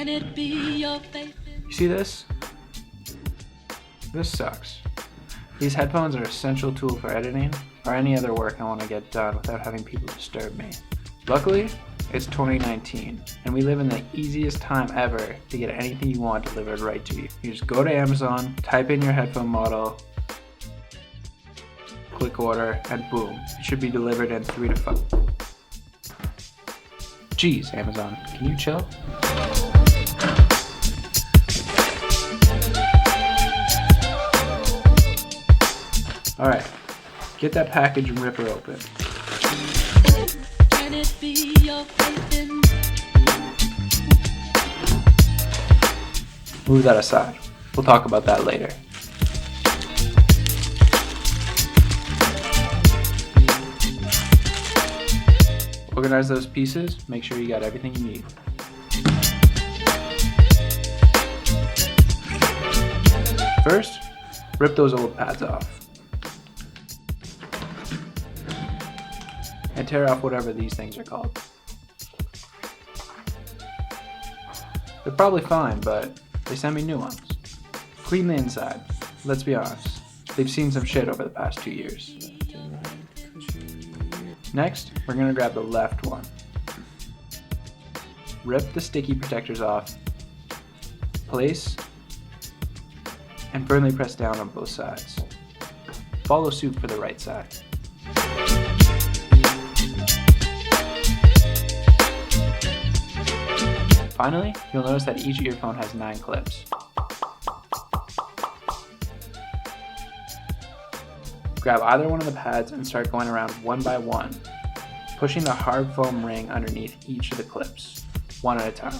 Can it be your faith? You see this? This sucks. These headphones are an essential tool for editing or any other work I want to get done without having people disturb me. Luckily, it's 2019, and we live in the easiest time ever to get anything you want delivered right to you. You just go to Amazon, type in your headphone model, click order, and boom, it should be delivered in 3 to 5. Jeez, Amazon, can you chill? Alright, get that package and rip her open. Can it be your faith in? Move that aside. We'll talk about that later. Organize those pieces, make sure you got everything you need. First, rip those old pads off. And tear off whatever these things are called. They're probably fine, but they sent me new ones. Clean the inside. Let's be honest, they've seen some shit over the past 2 years. Next, we're gonna grab the left one. Rip the sticky protectors off. Place and firmly press down on both sides. Follow suit for the right side. Finally, you'll notice that each earphone has 9 clips. Grab either one of the pads and start going around one by one, pushing the hard foam ring underneath each of the clips, one at a time.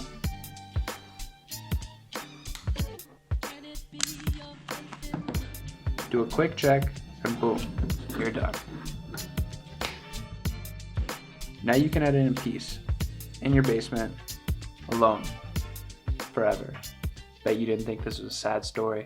Do a quick check and boom, you're done. Now you can edit in peace, in your basement, alone, forever. Bet you didn't think this was a sad story.